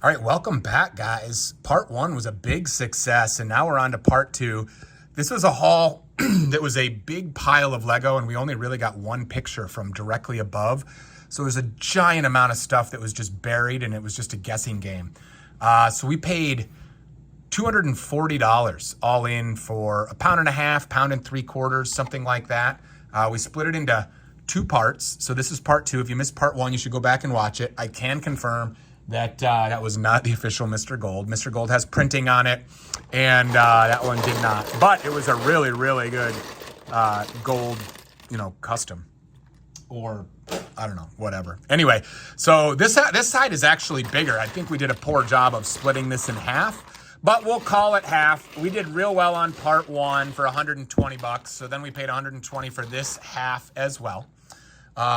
All right, welcome back, guys. Part one was a big success, and now we're on to part two. This was a haul that was a big pile of Lego, and we only really got one picture from directly above. So there's a giant amount of stuff that was just buried, and it was just a guessing game. So we paid $240 all in for £1.50, £1.75, something like that. We split it into two parts. So this is part two. If you missed part one, you should go back and watch it. I can confirm that that was not the official Mr. Gold. Mr. Gold has printing on it, and that one did not. But it was a really, really good gold, custom, or I don't know, whatever. Anyway, so this side is actually bigger. I think we did a poor job of splitting this in half, but we'll call it half. We did real well on part one for $120, so then we paid $120 for this half as well.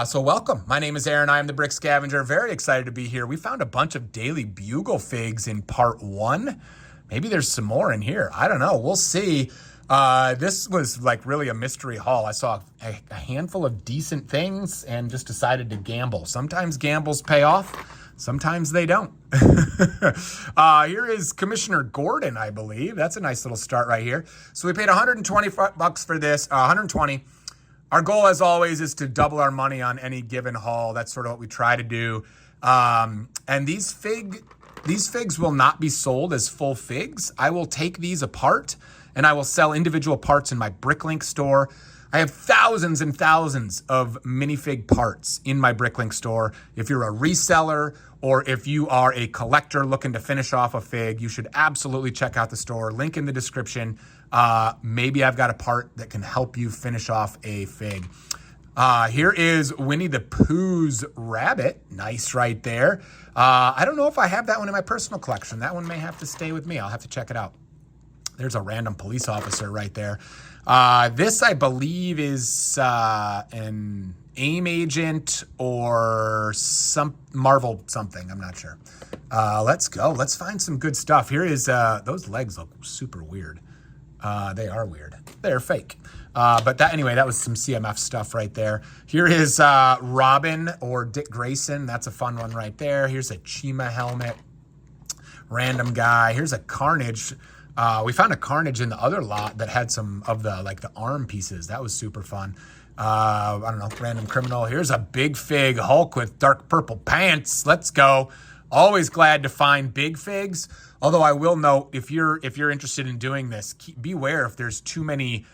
So welcome. My name is Aaron. I am the Brick Scavenger. Very excited to be here. We found a bunch of Daily Bugle figs in part one. Maybe there's some more in here. I don't know. We'll see. This was like really a mystery haul. I saw a handful of decent things and just decided to gamble. Sometimes gambles pay off. Sometimes they don't. Here is Commissioner Gordon, I believe. That's a nice little start right here. So we paid $120 for this, $120. Our goal, as always, is to double our money on any given haul. That's sort of what we try to do. And these figs will not be sold as full figs. I will take these apart, and I will sell individual parts in my Bricklink store. I have thousands and thousands of minifig parts in my Bricklink store. If you're a reseller or if you are a collector looking to finish off a fig, you should absolutely check out the store. Link in the description. Maybe I've got a part that can help you finish off a fig. Here is Winnie the Pooh's rabbit. Nice right there. I don't know if I have that one in my personal collection. That one may have to stay with me. I'll have to check it out. There's a random police officer right there. This, I believe, is an AIM agent or some Marvel something. I'm not sure. Let's go. Let's find some good stuff. Here is, those legs look super weird. They are weird. They're fake. But anyway, that was some CMF stuff right there. Here is Robin or Dick Grayson. That's a fun one right there. Here's a Chima helmet. Random guy. Here's a Carnage. We found a Carnage in the other lot that had some of the arm pieces. That was super fun. I don't know, random criminal. Here's a big fig Hulk with dark purple pants. Let's go. Always glad to find big figs. Although I will note, if you're interested in doing this, beware if there's too many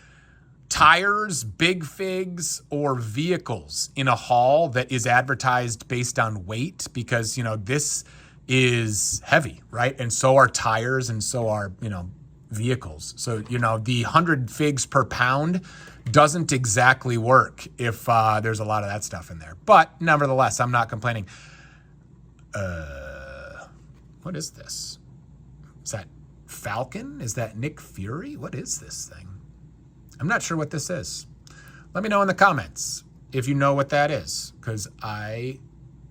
tires, big figs, or vehicles in a haul that is advertised based on weight, because this is heavy, right? And so are tires, and so are vehicles. So the 100 figs per pound doesn't exactly work if there's a lot of that stuff in there. But nevertheless, I'm not complaining. What is this? Is that Falcon? Is that Nick Fury? What is this thing? I'm not sure what this is. Let me know in the comments if you know what that is, because I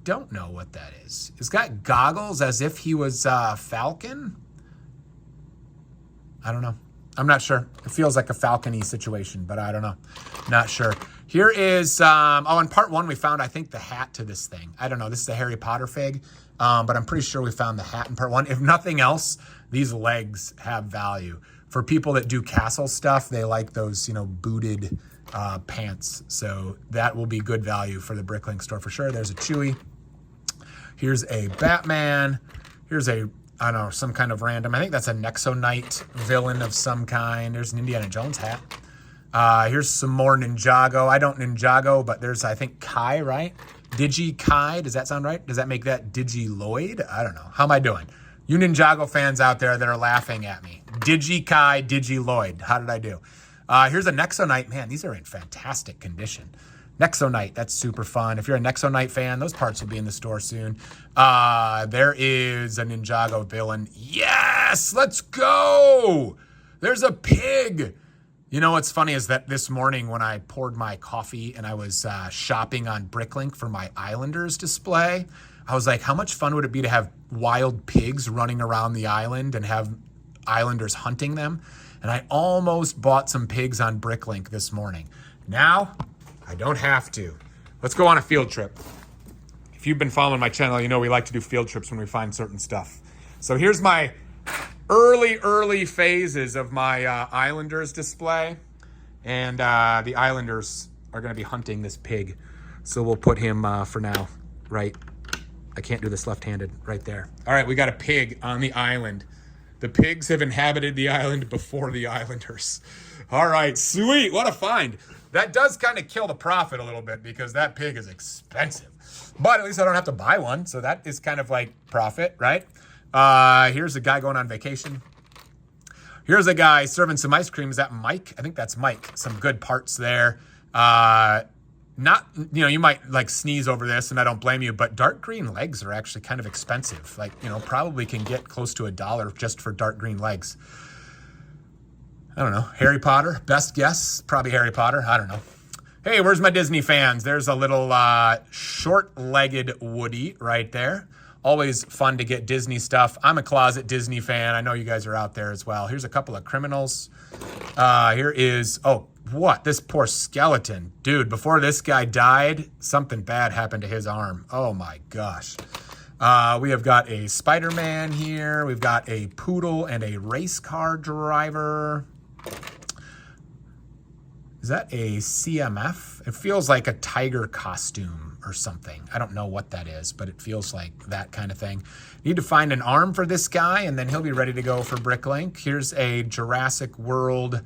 don't know what that is. He's got goggles as if he was Falcon. I don't know. I'm not sure. It feels like a Falcon-y situation, but I don't know. Not sure. Here is, in part one, we found, I think, the hat to this thing. I don't know. This is a Harry Potter fig, but I'm pretty sure we found the hat in part one. If nothing else, these legs have value. For people that do castle stuff, they like those, booted pants. So that will be good value for the Bricklink store for sure. There's a Chewie. Here's a Batman. Here's a, I don't know, some kind of random, I think that's a Nexo Knight villain of some kind. There's an Indiana Jones hat. Here's some more Ninjago. I don't Ninjago, but there's, I think, Kai, right? Digi Kai, does that sound right? Does that make that Digi Lloyd? I don't know. How am I doing? You Ninjago fans out there that are laughing at me. Digi Kai, Digi Lloyd. How did I do? Here's a Nexo Knight. Man, these are in fantastic condition. Nexo Knight, that's super fun. If you're a Nexo Knight fan, those parts will be in the store soon. There is a Ninjago villain. Yes, let's go. There's a pig. What's funny is that this morning when I poured my coffee and I was shopping on Bricklink for my Islanders display, I was like, how much fun would it be to have wild pigs running around the island and have Islanders hunting them? And I almost bought some pigs on Bricklink this morning. Now, I don't have to. Let's go on a field trip. If you've been following my channel, you know we like to do field trips when we find certain stuff. So here's my early phases of my Islanders display. And the Islanders are going to be hunting this pig. So we'll put him for now, right? I can't do this left-handed, right there. All right, we got a pig on the island. The pigs have inhabited the island before the Islanders. All right, sweet, what a find. That does kind of kill the profit a little bit because that pig is expensive. But at least I don't have to buy one, so that is kind of like profit, right? Here's a guy going on vacation. Here's a guy serving some ice cream. Is that Mike? I think that's Mike. Some good parts there. Not, you know, you might like sneeze over this and I don't blame you, but dark green legs are actually kind of expensive. Like, you know, probably can get close to $1 just for dark green legs. I don't know. Harry Potter, best guess, probably Harry Potter. I don't know. Hey, where's my Disney fans? There's a little short-legged Woody right there. Always fun to get Disney stuff. I'm a closet Disney fan. I know you guys are out there as well. Here's a couple of criminals. Here is, oh, what? This poor skeleton. Dude, before this guy died, something bad happened to his arm. Oh my gosh. We have got a Spider-Man here. We've got a poodle and a race car driver. Is that a CMF? It feels like a tiger costume or something. I don't know what that is, but it feels like that kind of thing. Need to find an arm for this guy, and then he'll be ready to go for Bricklink. Here's a Jurassic World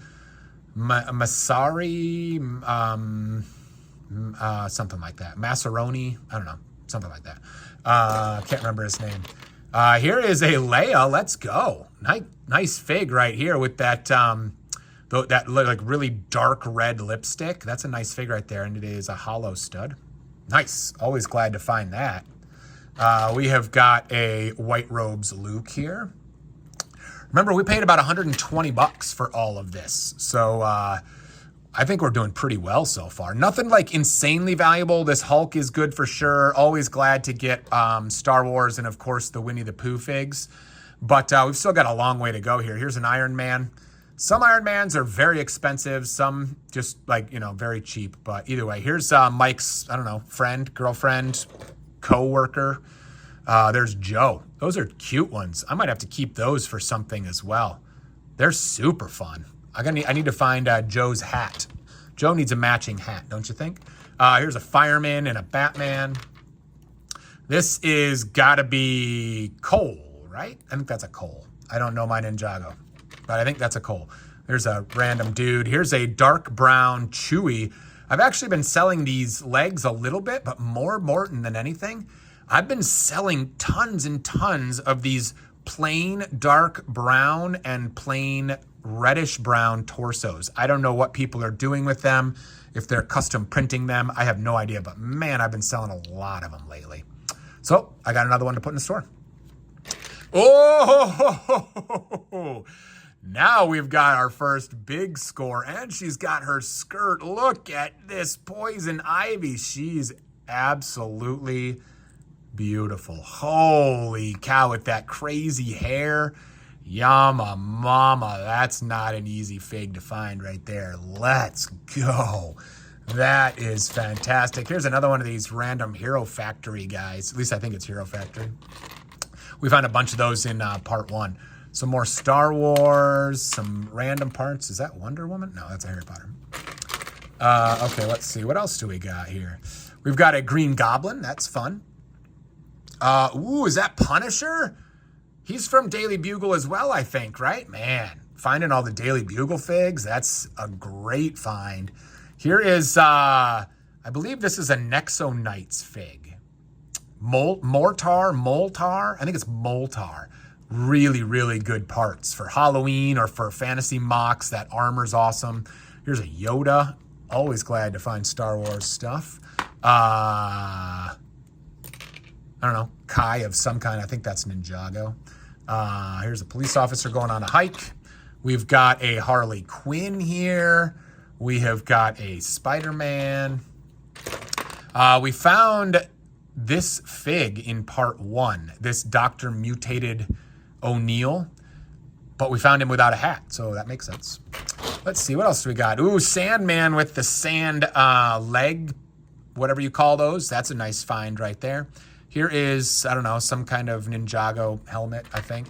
Masari, something like that. Massaroni, I don't know, something like that. Can't remember his name. Here is a Leia. Let's go. Nice fig right here with that that like really dark red lipstick. That's a nice fig right there, and it is a hollow stud. Nice. Always glad to find that. We have got a White Robes Luke here. Remember, we paid about $120 for all of this. So I think we're doing pretty well so far. Nothing like insanely valuable. This Hulk is good for sure. Always glad to get Star Wars and, of course, the Winnie the Pooh figs. But we've still got a long way to go here. Here's an Iron Man. Some Iron Mans are very expensive. Some just like, you know, very cheap. But either way, here's Mike's, I don't know, friend, girlfriend, co-worker. There's Joe. Those are cute ones. I might have to keep those for something as well. They're super fun. I need to find Joe's hat. Joe needs a matching hat, don't you think? Here's a fireman and a Batman. This is gotta be Cole, right? I think that's a Cole. I don't know my Ninjago, but I think that's a Cole. There's a random dude. Here's a dark brown Chewy. I've actually been selling these legs a little bit, but more Morton than anything. I've been selling tons and tons of these plain dark brown and plain reddish brown torsos. I don't know what people are doing with them, if they're custom printing them. I have no idea, but man, I've been selling a lot of them lately. So I got another one to put in the store. Oh, now we've got our first big score, and she's got her skirt. Look at this Poison Ivy. She's absolutely beautiful. Holy cow, with that crazy hair. Yama mama, that's not an easy fig to find right there. Let's go. That is fantastic. Here's another one of these random Hero Factory guys. At least I think it's Hero Factory. We found a bunch of those in part 1. Some more Star Wars, some random parts. Is that Wonder Woman? No, that's a Harry Potter. Okay, let's see. What else do we got here? We've got a Green Goblin. That's fun. Ooh, is that Punisher? He's from Daily Bugle as well, I think, right? Man, finding all the Daily Bugle figs, that's a great find. Here is, I believe this is a Nexo Knights fig. Moltar, I think it's Moltar. Really, really good parts for Halloween or for fantasy mocks. That armor's awesome. Here's a Yoda. Always glad to find Star Wars stuff. I don't know, Kai of some kind. I think that's Ninjago. Here's a police officer going on a hike. We've got a Harley Quinn here. We have got a Spider-Man. We found this fig in part 1, this Dr. Mutated O'Neill, but we found him without a hat, so that makes sense. Let's see, what else do we got? Ooh, Sandman with the sand leg, whatever you call those. That's a nice find right there. Here is, I don't know, some kind of Ninjago helmet, I think.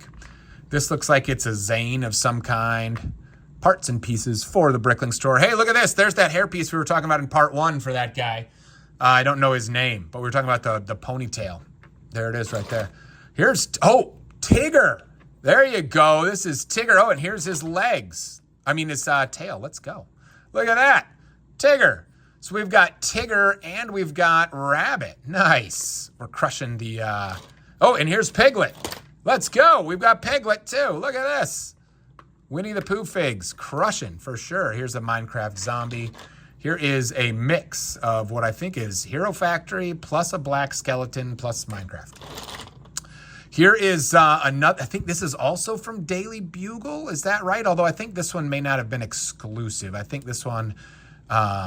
This looks like it's a Zane of some kind. Parts and pieces for the Bricklink Store. Hey, look at this. There's that hairpiece we were talking about in part 1 for that guy. I don't know his name, but we were talking about the ponytail. There it is right there. Here's, oh, Tigger. There you go. This is Tigger. Oh, and here's his legs. I mean, his tail. Let's go. Look at that. Tigger. So we've got Tigger and we've got Rabbit. Nice. We're crushing the... Oh, and here's Piglet. Let's go. We've got Piglet too. Look at this. Winnie the Pooh figs. Crushing for sure. Here's a Minecraft zombie. Here is a mix of what I think is Hero Factory plus a black skeleton plus Minecraft. Here is another, I think this is also from Daily Bugle. Is that right? Although I think this one may not have been exclusive. I think this one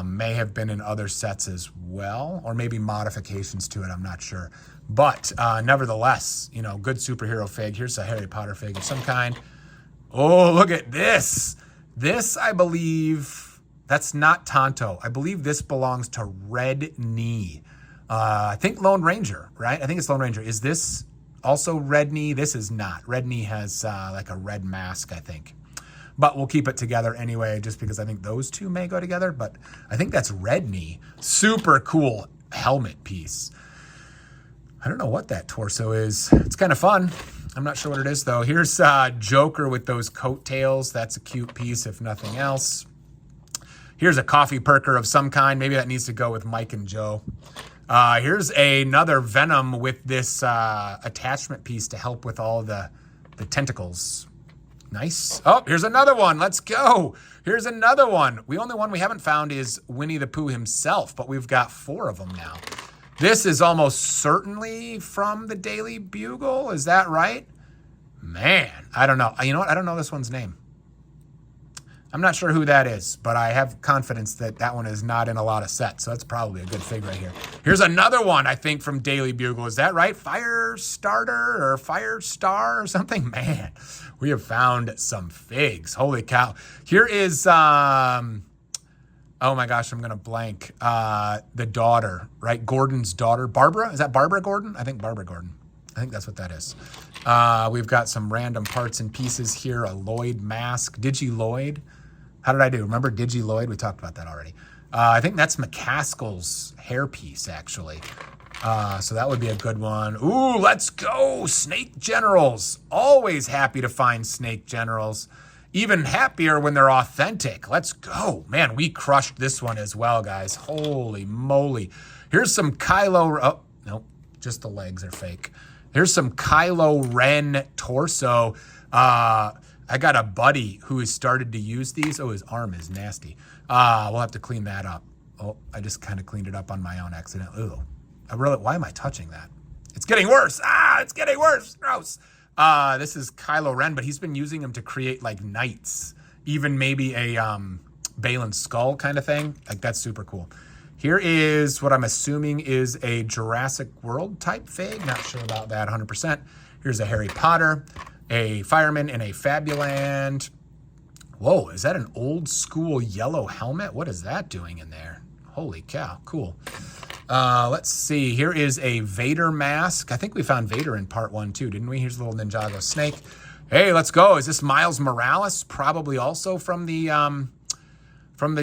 may have been in other sets as well, or maybe modifications to it. I'm not sure. But nevertheless, you know, good superhero fig. Here's a Harry Potter fig of some kind. Oh, look at this. This, I believe, that's not Tonto. I believe this belongs to Red Knee. I think Lone Ranger, right? I think it's Lone Ranger. Is this also Red Knee? This is not. Red Knee has like a red mask, I think. But we'll keep it together anyway, just because I think those two may go together. But I think that's Red Knee. Super cool helmet piece. I don't know what that torso is. It's kind of fun. I'm not sure what it is, though. Here's Joker with those coattails. That's a cute piece, if nothing else. Here's a coffee perker of some kind. Maybe that needs to go with Mike and Joe. Here's another Venom with this attachment piece to help with all the tentacles. Nice. Oh, here's another one. Let's go. Here's another one. The only one we haven't found is Winnie the Pooh himself, but we've got 4 of them now. This is almost certainly from the Daily Bugle. Is that right? Man, I don't know. You know what? I don't know this one's name. I'm not sure who that is, but I have confidence that that one is not in a lot of sets, so that's probably a good fig right here. Here's another one, I think, from Daily Bugle. Is that right? Fire Starter or Fire Star or something? Man, we have found some figs. Holy cow. Here is... oh my gosh, I'm going to blank. The daughter, right? Gordon's daughter. Barbara? Is that Barbara Gordon? I think Barbara Gordon. I think that's what that is. We've got some random parts and pieces here. A Lloyd mask. Digi-Lloyd. How did I do? Remember Digi-Lloyd? We talked about that already. I think that's McCaskill's hairpiece, actually. So that would be a good one. Ooh, let's go. Snake Generals. Always happy to find Snake Generals. Even happier when they're authentic. Let's go. Man, we crushed this one as well, guys. Holy moly. Here's some Kylo... Oh, nope. Just the legs are fake. Here's some Kylo Ren torso. I got a buddy who has started to use these. Oh, his arm is nasty. We'll have to clean that up. Oh, I just kind of cleaned it up on my own accident. Ooh. Why am I touching that? It's getting worse. It's getting worse. Gross. This is Kylo Ren, but he's been using them to create like knights, even maybe a Balin's skull kind of thing. Like that's super cool. Here is what I'm assuming is a Jurassic World type fig. Not sure about that 100%. Here's a Harry Potter, a fireman in a Fabuland. Whoa, is that an old school yellow helmet? What is that doing in there? Holy cow, cool. Let's see. Here is a Vader mask. I think we found Vader in part 1 too, didn't we? Here's a little Ninjago snake. Hey, let's go. Is this Miles Morales? Probably also from the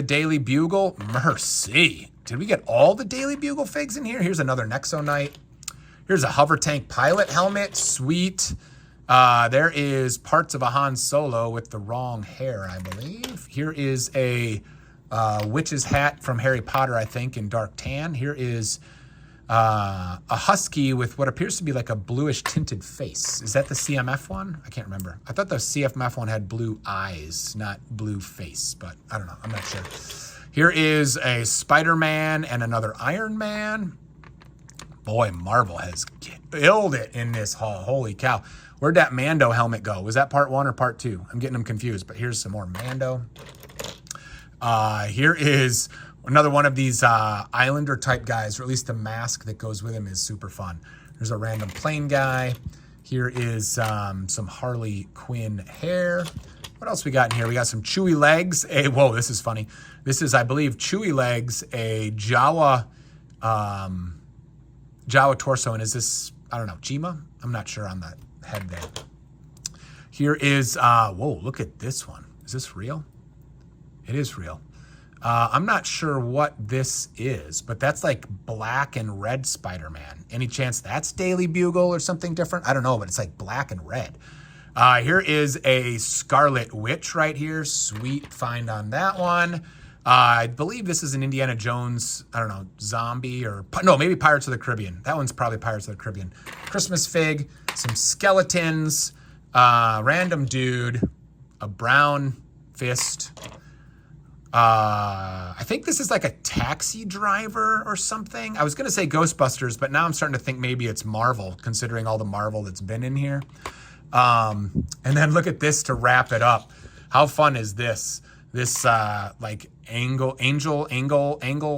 Daily Bugle. Mercy. Did we get all the Daily Bugle figs in here? Here's another Nexo Knight. Here's a hover tank pilot helmet. Sweet. There is parts of a Han Solo with the wrong hair, I believe. Here is a witch's hat from Harry Potter, I think, in dark tan. Here is a husky with what appears to be like a bluish tinted face. Is that the CMF one? I can't remember. I thought the CMF one had blue eyes, not blue face, but I don't know. I'm not sure. Here is a Spider-Man and another Iron Man. Boy, Marvel has killed it in this haul. Holy cow. Where'd that Mando helmet go? Was that part 1 or part 2? I'm getting them confused, but here's some more Mando. Here is another one of these Islander type guys, or at least the mask that goes with him is super fun. There's a random plane guy. Here is some Harley Quinn hair. What else we got in here? We got some Chewy legs. Whoa, this is funny. This is, I believe, Chewy legs, a Jawa Jawa torso. And is this, I don't know, Jima? I'm not sure on the head there. Here is, whoa, look at this one. Is this real? It is real. I'm not sure what this is, but that's like black and red Spider-Man. Any chance that's Daily Bugle or something different? I don't know, but it's like black and red. Here is a Scarlet Witch right here. Sweet find on that one. I believe this is an Indiana Jones, I don't know, zombie or, no, maybe Pirates of the Caribbean. That one's probably Pirates of the Caribbean. Christmas fig, some skeletons, random dude, a brown fist. I think this is like a taxi driver or something. I was going to say Ghostbusters, but now I'm starting to think maybe it's Marvel, considering all the Marvel that's been in here. And then look at this to wrap it up. How fun is this? This, like angel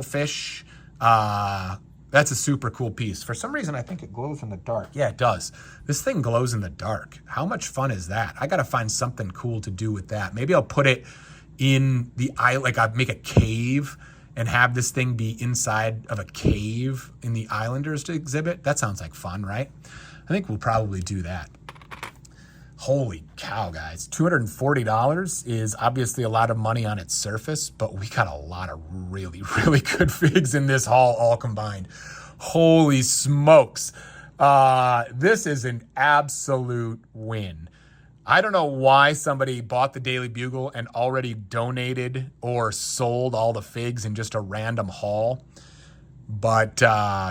fish. That's a super cool piece. For some reason, I think it glows in the dark. Yeah, it does. This thing glows in the dark. How much fun is that? I got to find something cool to do with that. Maybe I'll put it in the island, like I'd make a cave and have this thing be inside of a cave in the Islanders to exhibit. That sounds like fun, right? I think we'll probably do that. Holy cow, guys. $240 is obviously a lot of money on its surface, but we got a lot of really, really good figs in this haul all combined. Holy smokes. This is an absolute win. I don't know why somebody bought the Daily Bugle and already donated or sold all the figs in just a random haul. But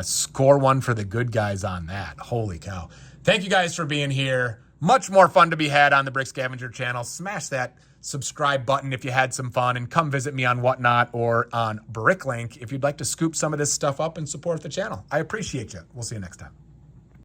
score one for the good guys on that. Holy cow. Thank you guys for being here. Much more fun to be had on the Brick Scavenger channel. Smash that subscribe button if you had some fun, and come visit me on Whatnot or on Bricklink if you'd like to scoop some of this stuff up and support the channel. I appreciate you. We'll see you next time.